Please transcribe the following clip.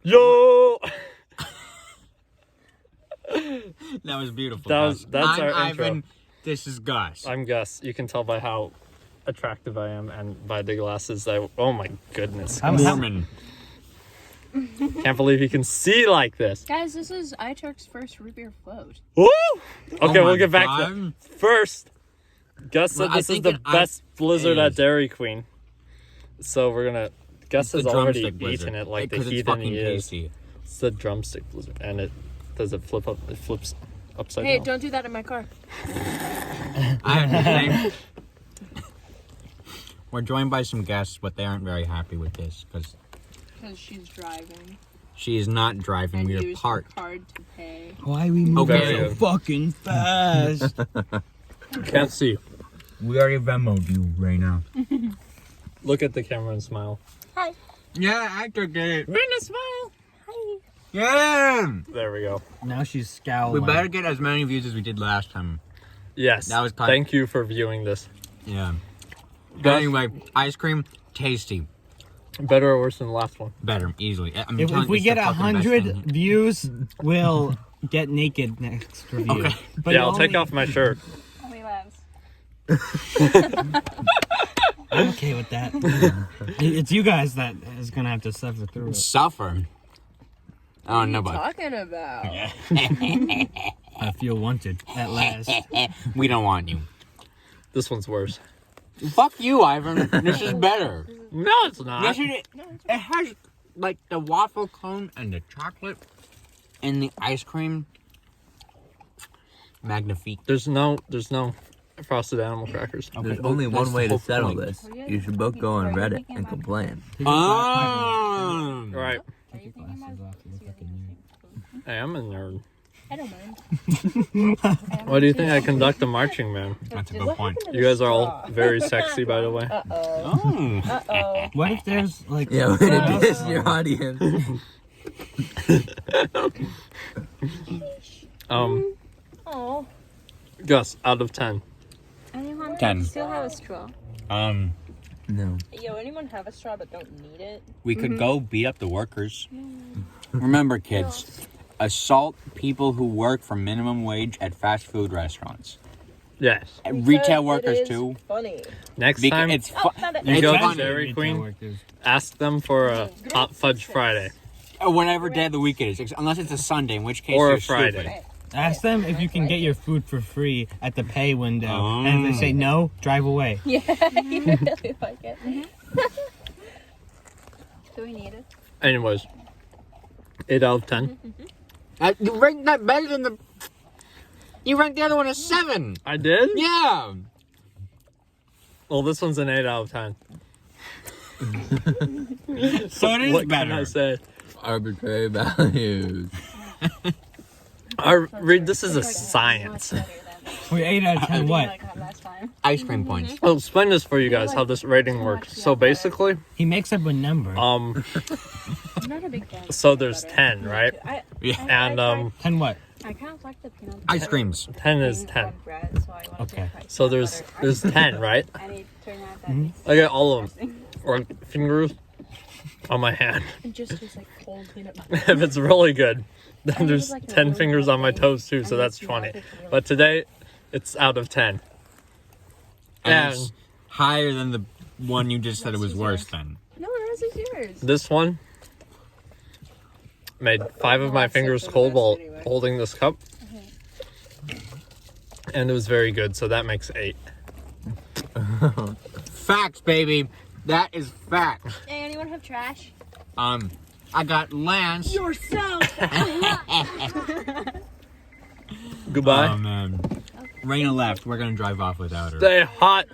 Yo! That was beautiful. That's our Ivan. intro. This is Gus. I'm Gus. You can tell by how attractive I am and by the glasses. Oh my goodness. I'm Mormon. Can't believe you can see like this. Guys, this is iTurk's first root beer float. Woo! Okay, Oh we'll my get back God. to that. First, Gus said Well, I this is think the it best blizzard at is. Dairy Queen. So we're gonna... Gus has The already Drumstick Blizzard. eaten it like the Because it's heathen fucking he is. tasty. It's the Drumstick Blizzard. And it flip up? It flips upside Hey, down. don't do that in my car. We're joined by some guests, but they aren't very happy with this because She's driving. she is not driving. We are use her parked. card to pay. Why are we moving Okay. so fucking fast? Can't see. We already Venmo'd you right now. Look at the camera and smile. Hi. Yeah, I took it. Rena, smile! Hi. Yeah. There we go. Now she's scowling. We better get as many views as we did last time. Yes. That was kind of- Thank you for viewing this. Yeah. Gus, Anyway, ice cream, tasty. better or worse than the last one? Better, easily. I'm If telling you, we it's get the fucking best 100 thing. views, we'll get naked next review. Okay. But Yeah, I'll take off my shirt. Only Lance. I'm okay with that. It's you guys that is gonna have to suffer through it. Suffer. Oh, no, but Talking about. I feel wanted at last. we don't want you. This one's worse. Fuck you, Ivan. This is better. No, it's not. Yes, it has like the waffle cone and the chocolate and the ice cream. Magnifique. There's no frosted animal crackers. Okay, There's well, only that's one way the to whole settle point. this. You should both go on Reddit and complain. Oh. Right. Are you thinking about I am a nerd. I don't mind. Why do you think I conduct a marching band? That's a good point. You guys are all very sexy, by the way. Oh. Uh-oh. What if there's like Yeah, way to diss your audience. Oh. Gus, out of 10. Anyone 10. still have a straw? No. Yo, anyone have a straw but don't need it? We could go beat up the workers. Remember, kids, assault people who work for minimum wage at fast food restaurants. Yes. And retail Because workers it is too. Funny. Next Because time it's Oh, found it. you it's go to funny. Dairy Queen, ask them for a hot fudge Friday. Whatever day of the week it is, unless it's a Sunday, in which case Or a you're Friday. stupid. Ask them if you can get your food for free at the pay window. And if they say no, drive away. Yeah, you really like it. Do we need it? Anyways, 8 out of 10. You ranked that better than the. You ranked the other one as 7. I did? Yeah. Well, this one's an 8 out of 10. So it is What better. can I say? Arbitrary values. Read this is a science. Wait, 8 out of 10 what? Ice cream points. I'll explain this for you guys how this rating works. So basically, He makes up a number. I'm not a big fan. so there's 10, right? Yeah. And 10 what? I kind of like the peanut butter. Ice creams. 10 is 10. Bread, so I want Okay. So there's 10, right? I need to turn out that I got all of them. Or fingers on my hand. It just tastes like cold peanut butter. If it's really good, then And it there's was like 10 really fingers on my healthy. toes too, so And that's it's 20. really But today, it's out of 10. And And it's higher than the one you just said it was worse than. No, this is yours. this one made 5 of my fingers cold while holding this cup. And it was very good, so that makes 8. Facts, baby. That is facts. Hey, anyone have trash? I got Lance. Yourself. Goodbye. Oh man. Raina left. We're gonna drive off without her. Stay hot.